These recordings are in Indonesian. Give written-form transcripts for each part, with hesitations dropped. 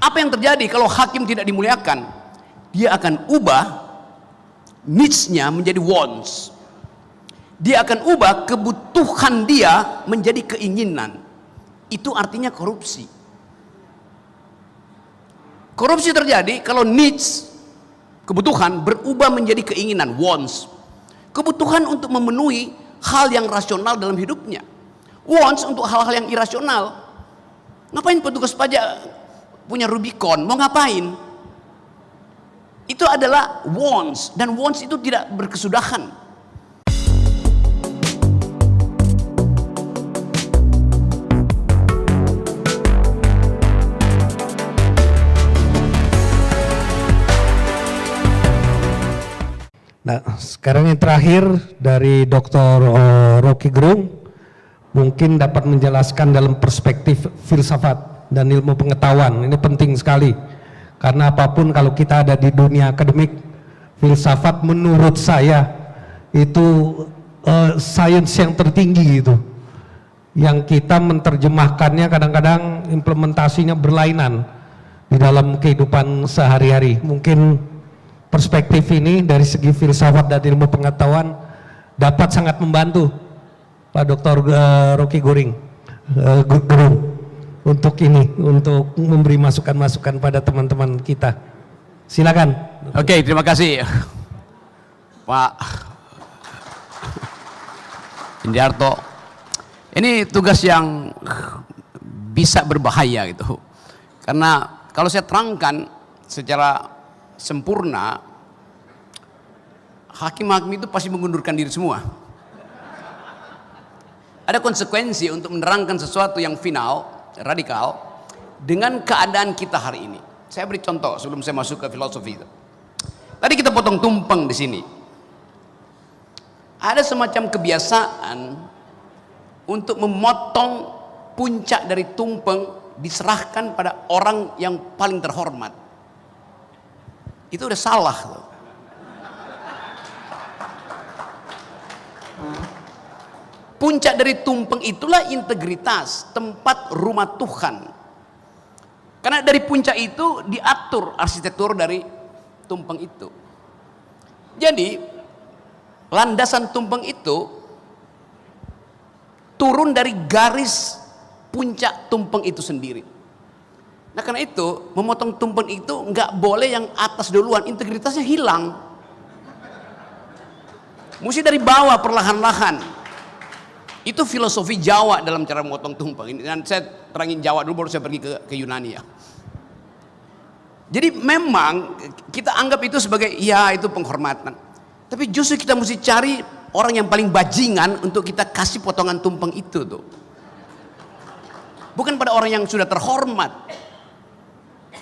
Apa yang terjadi kalau hakim tidak dimuliakan? Dia akan ubah needs-nya menjadi wants. Dia akan ubah kebutuhan dia menjadi keinginan. Itu artinya korupsi. Korupsi terjadi kalau needs, kebutuhan, berubah menjadi keinginan, wants. Kebutuhan untuk memenuhi hal yang rasional dalam hidupnya, wants untuk hal-hal yang irasional. Ngapain petugas pajak punya Rubicon? Mau ngapain? Itu adalah wants, dan wants itu tidak berkesudahan. Nah, sekarang yang terakhir dari Dr. Rocky Gerung mungkin dapat menjelaskan dalam perspektif filsafat dan ilmu pengetahuan. Ini penting sekali karena apapun kalau kita ada di dunia akademik, filsafat menurut saya itu sains yang tertinggi itu. Yang kita menerjemahkannya kadang-kadang implementasinya berlainan di dalam kehidupan sehari-hari. Mungkin perspektif ini dari segi filsafat dan ilmu pengetahuan dapat sangat membantu Pak Dr. Rocky Gerung untuk ini, untuk memberi masukan-masukan pada teman-teman kita. Silakan. Oke, terima kasih Pak Indiarto. Ini tugas yang bisa berbahaya gitu, karena kalau saya terangkan secara sempurna, hakim-hakim itu pasti mengundurkan diri semua. Ada konsekuensi untuk menerangkan sesuatu yang final, radikal, dengan keadaan kita hari ini. Saya beri contoh sebelum saya masuk ke filosofi itu. Tadi kita potong tumpeng di sini. Ada semacam kebiasaan untuk memotong puncak dari tumpeng diserahkan pada orang yang paling terhormat. Itu udah salah loh. Puncak dari tumpeng itulah integritas, tempat rumah Tuhan. Karena dari puncak itu diatur arsitektur dari tumpeng itu. Jadi landasan tumpeng itu turun dari garis puncak tumpeng itu sendiri. Nah karena itu memotong tumpeng itu nggak boleh yang atas duluan, integritasnya hilang. Mesti dari bawah perlahan-lahan. Itu filosofi Jawa dalam cara memotong tumpeng. Ini dan saya terangin Jawa dulu baru saya pergi ke Yunani ya. Jadi memang kita anggap itu sebagai ya itu penghormatan. Tapi justru kita mesti cari orang yang paling bajingan untuk kita kasih potongan tumpeng itu tuh. Bukan pada orang yang sudah terhormat.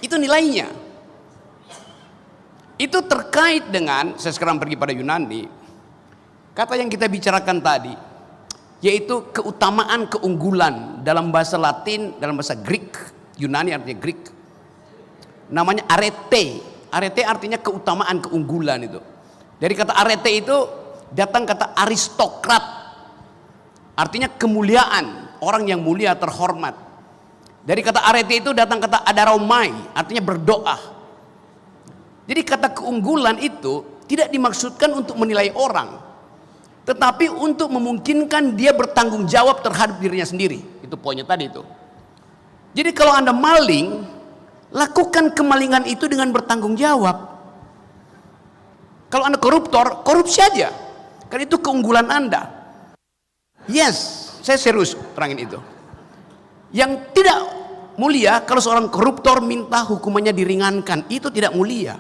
Itu nilainya. Itu terkait dengan, saya sekarang pergi pada Yunani, kata yang kita bicarakan tadi, yaitu keutamaan, keunggulan. Dalam bahasa Latin, dalam bahasa Greek, Yunani artinya Greek, namanya arete. Arete artinya keutamaan, keunggulan itu. Dari kata arete itu datang kata aristokrat, artinya kemuliaan, orang yang mulia, terhormat. Dari kata arete itu datang kata adaromai, artinya berdoa. Jadi kata keunggulan itu tidak dimaksudkan untuk menilai orang, tetapi untuk memungkinkan dia bertanggung jawab terhadap dirinya sendiri. Itu poinnya tadi itu. Jadi kalau Anda maling, lakukan kemalingan itu dengan bertanggung jawab. Kalau Anda koruptor, korupsi aja. Karena itu keunggulan Anda. Yes, saya serius terangin itu. Yang tidak mulia kalau seorang koruptor minta hukumannya diringankan, itu tidak mulia.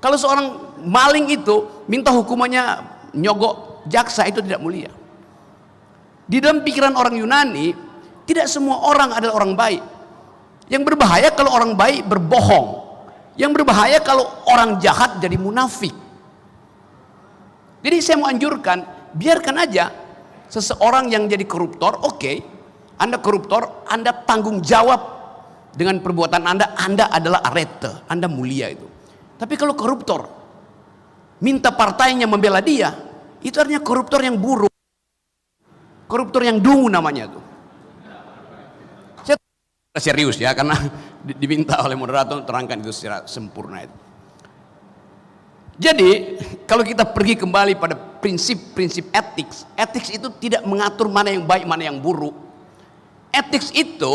Kalau seorang maling itu minta hukumannya nyogok jaksa, itu tidak mulia. Di dalam pikiran orang Yunani, tidak semua orang adalah orang baik. Yang berbahaya kalau orang baik berbohong. Yang berbahaya kalau orang jahat jadi munafik. Jadi saya mau anjurkan, biarkan aja seseorang yang jadi koruptor. Oke, Anda koruptor, Anda tanggung jawab dengan perbuatan Anda adalah arete, Anda mulia itu. Tapi kalau koruptor minta partainya membela dia, itu artinya koruptor yang buruk, koruptor yang dungu namanya tuh. Saya serius ya, karena diminta oleh moderator terangkan itu secara sempurna itu. Jadi kalau kita pergi kembali pada prinsip-prinsip etik, etik itu tidak mengatur mana yang baik mana yang buruk. Etik itu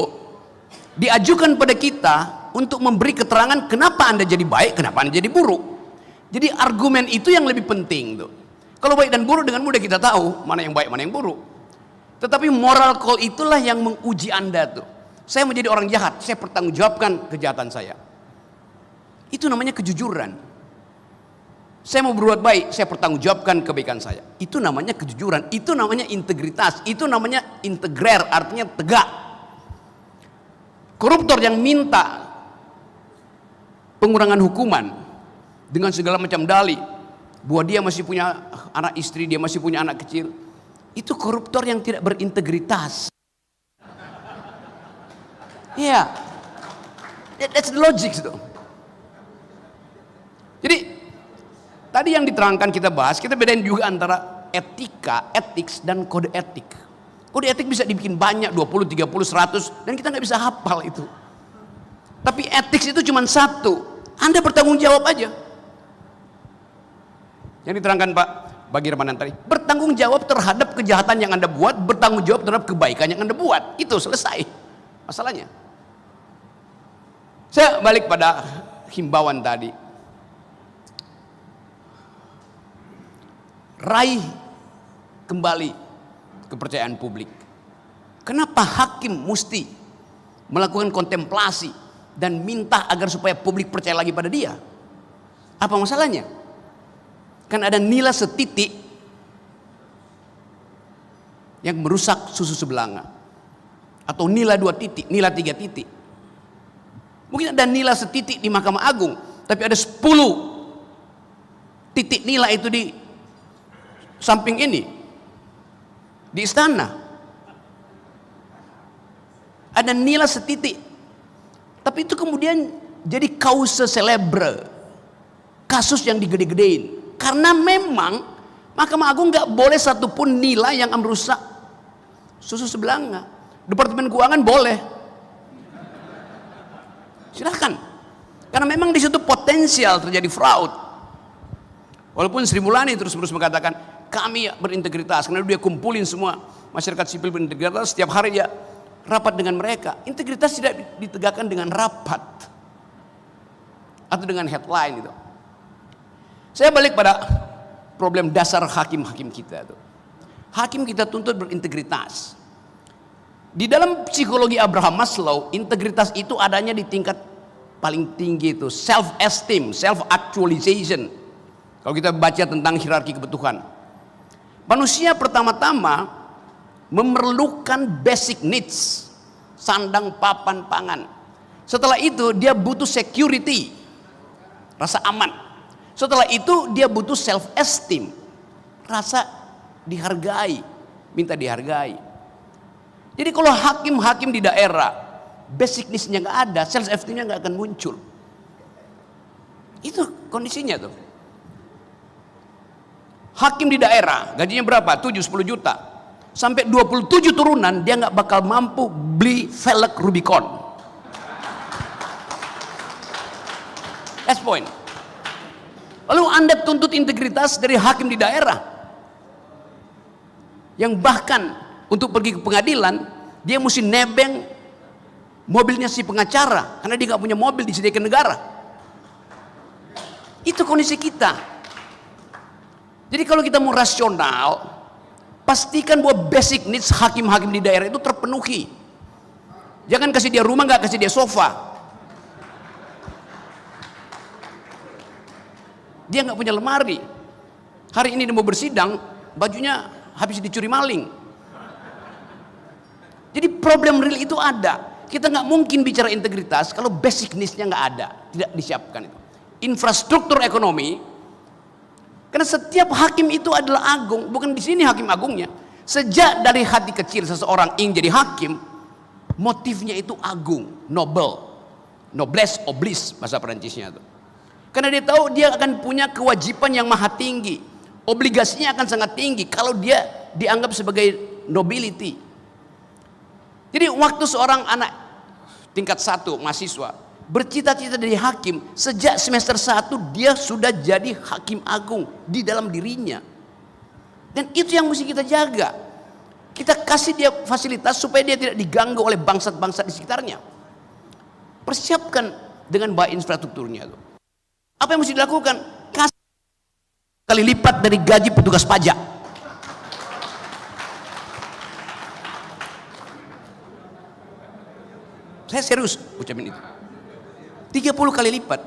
diajukan pada kita untuk memberi keterangan kenapa Anda jadi baik, kenapa Anda jadi buruk. Jadi argumen itu yang lebih penting tuh. Kalau baik dan buruk dengan mudah kita tahu mana yang baik mana yang buruk. Tetapi moral call itulah yang menguji Anda tuh. Saya mau jadi orang jahat, saya pertanggungjawabkan kejahatan saya. Itu namanya kejujuran. Saya mau berbuat baik, saya pertanggungjawabkan kebaikan saya. Itu namanya kejujuran, itu namanya integritas, itu namanya integrer, artinya tegak. Koruptor yang minta pengurangan hukuman dengan segala macam dalih bahwa dia masih punya anak istri, dia masih punya anak kecil, itu koruptor yang tidak berintegritas. Iya, that's the logic itu. Jadi tadi yang diterangkan kita bahas, kita bedain juga antara etika, etik dan kode etik. Kode etik bisa dibikin banyak, 20, 30, 100, dan kita nggak bisa hafal itu. Tapi etik itu cuma satu, Anda bertanggung jawab aja. Yang diterangkan Pak Bagi Ramadan tadi, bertanggung jawab terhadap kejahatan yang Anda buat, bertanggung jawab terhadap kebaikan yang Anda buat. Itu selesai masalahnya. Saya balik pada himbauan tadi. Raih kembali kepercayaan publik. Kenapa hakim mesti melakukan kontemplasi dan minta agar supaya publik percaya lagi pada dia? Apa masalahnya? Kan ada nila setitik yang merusak susu sebelanga, atau nila 2 titik, nila 3 titik. Mungkin ada nila setitik di Mahkamah Agung, tapi ada 10 titik nila itu di samping ini, di istana. Ada nila setitik, tapi itu kemudian jadi causa celebre, kasus yang digede-gedein. Karena memang Mahkamah Agung nggak boleh satupun nila yang merusak susu sebelanga. Departemen Keuangan boleh, silahkan, karena memang di situ potensial terjadi fraud. Walaupun Sri Mulyani terus-menerus mengatakan kami berintegritas, karena dia kumpulin semua masyarakat sipil berintegritas, setiap hari dia rapat dengan mereka. Integritas tidak ditegakkan dengan rapat atau dengan headline itu. Saya balik pada problem dasar hakim-hakim kita itu. Hakim kita tuntut berintegritas. Di dalam psikologi Abraham Maslow, integritas itu adanya di tingkat paling tinggi, itu self esteem, self actualization. Kalau kita baca tentang hierarki kebutuhan, manusia pertama-tama memerlukan basic needs, sandang, papan, pangan. Setelah itu dia butuh security, rasa aman. Setelah itu dia butuh self esteem, rasa dihargai, minta dihargai. Jadi kalau hakim-hakim di daerah basic needs-nya nggak ada, self esteem-nya nggak akan muncul. Itu kondisinya tuh. Hakim di daerah gajinya berapa? 7-10 juta. Sampai 27 turunan dia nggak bakal mampu beli velg Rubicon. That's point. Lalu Anda tuntut integritas dari hakim di daerah, yang bahkan untuk pergi ke pengadilan dia mesti nebeng mobilnya si pengacara karena dia nggak punya mobil disediakan negara. Itu kondisi kita. Jadi kalau kita mau rasional, pastikan bahwa basic needs hakim-hakim di daerah itu terpenuhi. Jangan kasih dia rumah, nggak kasih dia sofa. Dia nggak punya lemari. Hari ini dia mau bersidang, bajunya habis dicuri maling. Jadi problem real itu ada. Kita nggak mungkin bicara integritas kalau basic needs-nya nggak ada, tidak disiapkan itu. Infrastruktur ekonomi, karena setiap hakim itu adalah agung, bukan di sini hakim agungnya. Sejak dari hati kecil seseorang ingin jadi hakim, motifnya itu agung, noble, noblesse oblige bahasa Perancisnya itu. Karena dia tahu dia akan punya kewajiban yang maha tinggi, obligasinya akan sangat tinggi kalau dia dianggap sebagai nobility. Jadi waktu seorang anak tingkat 1 mahasiswa bercita-cita jadi hakim, sejak semester 1 dia sudah jadi hakim agung di dalam dirinya. Dan itu yang mesti kita jaga. Kita kasih dia fasilitas supaya dia tidak diganggu oleh bangsat-bangsat di sekitarnya. Persiapkan dengan baik infrastrukturnya. Apa yang mesti dilakukan? Kasih kali lipat dari gaji petugas pajak. Saya serius ucapin itu. 30 kali lipat.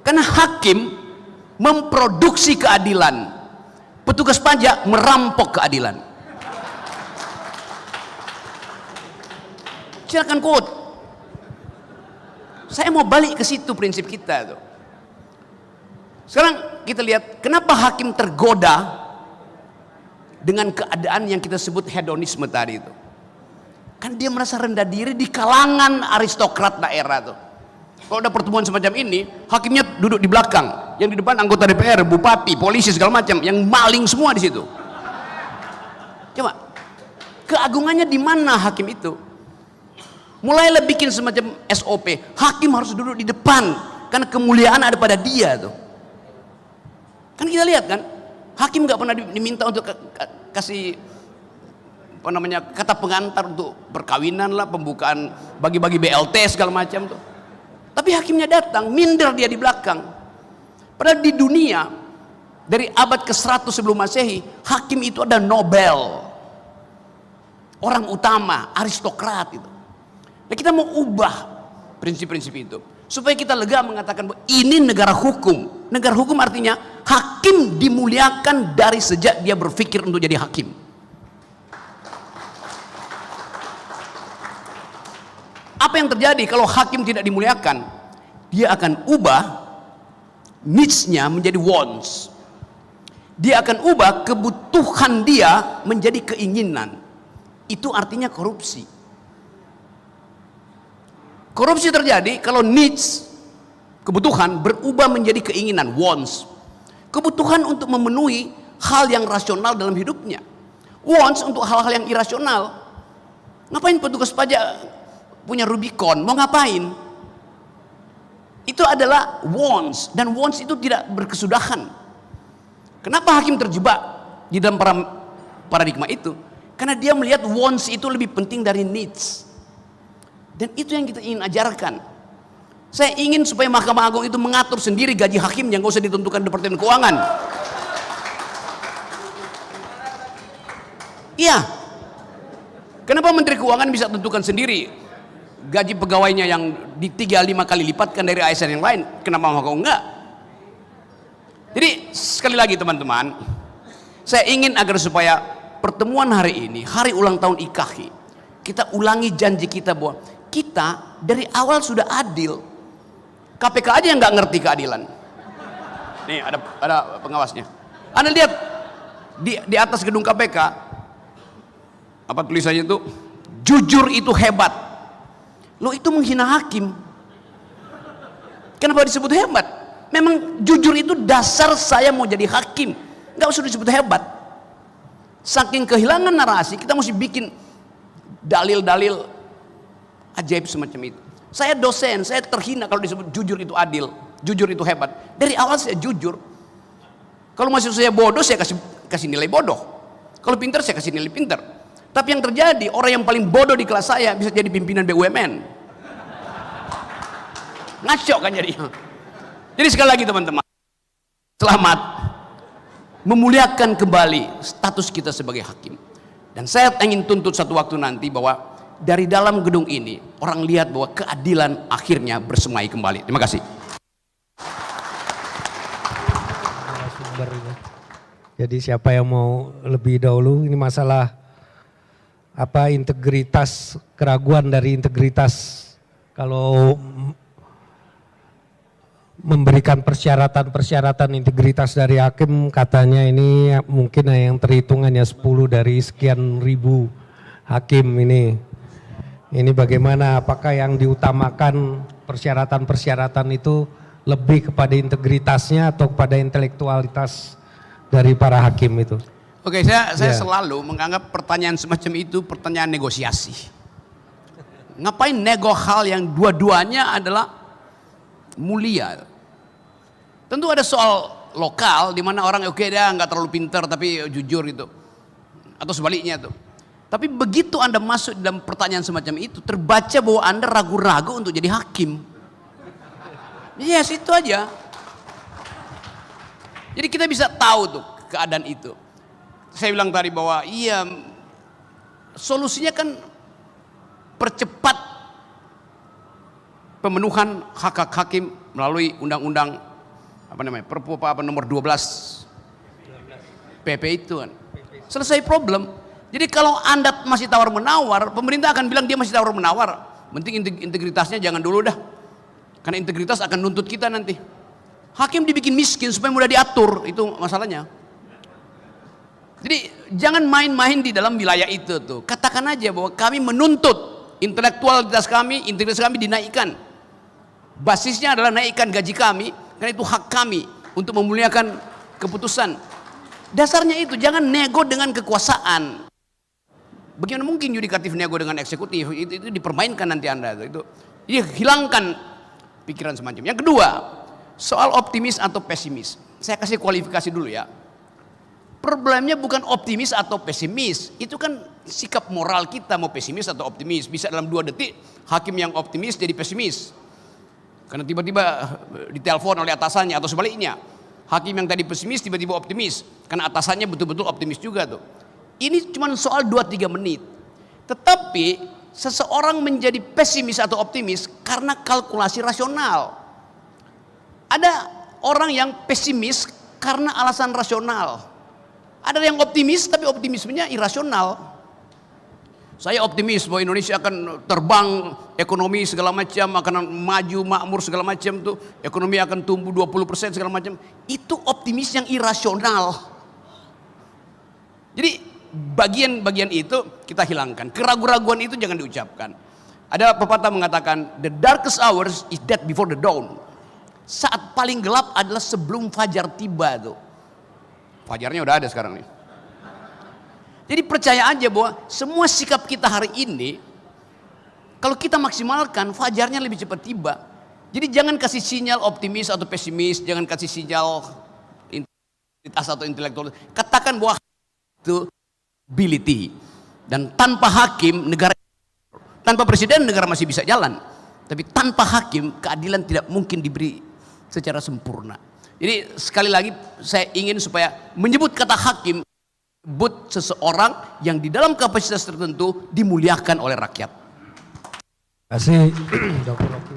Karena hakim memproduksi keadilan, petugas pajak merampok keadilan. Silakan quote. Saya mau balik ke situ prinsip kita tuh. Sekarang kita lihat kenapa hakim tergoda dengan keadaan yang kita sebut hedonisme tadi itu. Kan dia merasa rendah diri di kalangan aristokrat daerah tuh. Kalau ada pertemuan semacam ini, hakimnya duduk di belakang, yang di depan anggota DPR, bupati, polisi segala macam, yang maling semua di situ. Coba, keagungannya di mana hakim itu? Mulailah bikin semacam SOP, hakim harus duduk di depan, karena kemuliaan ada pada dia tuh. Kan kita lihat kan, hakim nggak pernah diminta untuk kasih apa namanya kata pengantar untuk perkawinan lah, pembukaan bagi-bagi BLT segala macam tuh. Tapi hakimnya datang, minder dia di belakang. Padahal di dunia dari abad ke-100 sebelum Masehi, hakim itu ada Nobel, orang utama, aristokrat itu. Nah, kita mau ubah prinsip-prinsip itu supaya kita lega mengatakan bahwa ini negara hukum. Negara hukum artinya hakim dimuliakan dari sejak dia berpikir untuk jadi hakim. Apa yang terjadi kalau hakim tidak dimuliakan? Dia akan ubah needs-nya menjadi wants. Dia akan ubah kebutuhan dia menjadi keinginan. Itu artinya korupsi. Korupsi terjadi kalau needs, kebutuhan berubah menjadi keinginan, wants. Kebutuhan untuk memenuhi hal yang rasional dalam hidupnya. Wants untuk hal-hal yang irasional. Ngapain petugas pajak punya Rubicon? Mau ngapain? Itu adalah wants, dan wants itu tidak berkesudahan. Kenapa hakim terjebak di dalam paradigma itu? Karena dia melihat wants itu lebih penting dari needs. Dan itu yang kita ingin ajarkan. Saya ingin supaya Mahkamah Agung itu mengatur sendiri gaji hakim yang gak usah ditentukan Departemen Keuangan. Iya. Kenapa Menteri Keuangan bisa tentukan sendiri gaji pegawainya yang di 3-5 kali lipatkan dari ASN yang lain? Kenapa Mahkamah Agung enggak? Jadi sekali lagi teman-teman, saya ingin agar supaya pertemuan hari ini, hari ulang tahun IKAHI, kita ulangi janji kita bahwa kita dari awal sudah adil. KPK aja yang nggak ngerti keadilan. Nih ada pengawasnya. Anda lihat di atas gedung KPK apa tulisannya itu? Jujur itu hebat. Lo itu menghina hakim. Kenapa disebut hebat? Memang jujur itu dasar saya mau jadi hakim. Nggak usah disebut hebat. Saking kehilangan narasi, kita mesti bikin dalil-dalil ajaib semacam itu. Saya dosen, saya terhina kalau disebut jujur itu adil, jujur itu hebat. Dari awal saya jujur. Kalau masih saya bodoh, saya kasih nilai bodoh. Kalau pintar, saya kasih nilai pintar. Tapi yang terjadi, orang yang paling bodoh di kelas saya bisa jadi pimpinan BUMN. Ngaco kan jadinya. Jadi sekali lagi teman-teman, selamat memuliakan kembali status kita sebagai hakim. Dan saya ingin tuntut satu waktu nanti bahwa dari dalam gedung ini orang lihat bahwa keadilan akhirnya bersemai kembali. Terima kasih. Jadi siapa yang mau lebih dahulu, ini masalah apa integritas, keraguan dari integritas. Kalau memberikan persyaratan integritas dari hakim, katanya ini mungkin yang terhitung hanya 10 dari sekian ribu hakim ini. Ini bagaimana, apakah yang diutamakan persyaratan-persyaratan itu lebih kepada integritasnya atau kepada intelektualitas dari para hakim itu? Oke, saya selalu menganggap pertanyaan semacam itu pertanyaan negosiasi. Ngapain nego hal yang dua-duanya adalah mulia? Tentu ada soal lokal di mana orang oke dia nggak terlalu pintar tapi jujur itu, atau sebaliknya tuh. Tapi begitu Anda masuk dalam pertanyaan semacam itu, terbaca bahwa Anda ragu-ragu untuk jadi hakim. Yes, itu aja. Jadi kita bisa tahu tuh keadaan itu. Saya bilang tadi bahwa iya, solusinya kan percepat pemenuhan hak-hak hakim melalui undang-undang Perpu nomor 12 PP itu kan. Selesai problem. Jadi kalau Anda masih tawar-menawar, pemerintah akan bilang dia masih tawar-menawar. Penting integritasnya jangan dulu dah. Karena integritas akan nuntut kita nanti. Hakim dibikin miskin supaya mudah diatur, itu masalahnya. Jadi jangan main-main di dalam wilayah itu tuh. Katakan aja bahwa kami menuntut intelektualitas kami, integritas kami dinaikkan. Basisnya adalah naikkan gaji kami, karena itu hak kami untuk memuliakan keputusan. Dasarnya itu, jangan nego dengan kekuasaan. Bagaimana mungkin yudikatif nego dengan eksekutif? Itu dipermainkan nanti Anda. Itu hilangkan pikiran semacam. Yang kedua, soal optimis atau pesimis. Saya kasih kualifikasi dulu ya. Problemnya bukan optimis atau pesimis. Itu kan sikap moral kita, mau pesimis atau optimis. Bisa dalam 2 detik hakim yang optimis jadi pesimis. Karena tiba-tiba ditelepon oleh atasannya, atau sebaliknya. Hakim yang tadi pesimis tiba-tiba optimis. Karena atasannya betul-betul optimis juga tuh. Ini cuma soal 2-3 menit. Tetapi seseorang menjadi pesimis atau optimis karena kalkulasi rasional. Ada orang yang pesimis karena alasan rasional. Ada yang optimis tapi optimismenya irasional. Saya optimis bahwa Indonesia akan terbang, ekonomi segala macam akan maju, makmur segala macam tuh, ekonomi akan tumbuh 20% segala macam. Itu optimis yang irasional. Jadi bagian-bagian itu kita hilangkan. Keraguan-raguan itu jangan diucapkan. Ada pepatah mengatakan, the darkest hours is that before the dawn. Saat paling gelap adalah sebelum fajar tiba tuh. Fajarnya udah ada sekarang nih. Jadi percaya aja bahwa semua sikap kita hari ini, kalau kita maksimalkan, fajarnya lebih cepat tiba. Jadi jangan kasih sinyal optimis atau pesimis, jangan kasih sinyal integritas atau intelektual. Katakan bahwa itu ability. Dan tanpa hakim, negara, tanpa presiden negara masih bisa jalan. Tapi tanpa hakim, keadilan tidak mungkin diberi secara sempurna. Jadi sekali lagi saya ingin supaya menyebut kata hakim, sebut seseorang yang di dalam kapasitas tertentu dimuliakan oleh rakyat. Terima kasih, Dr. Rocky.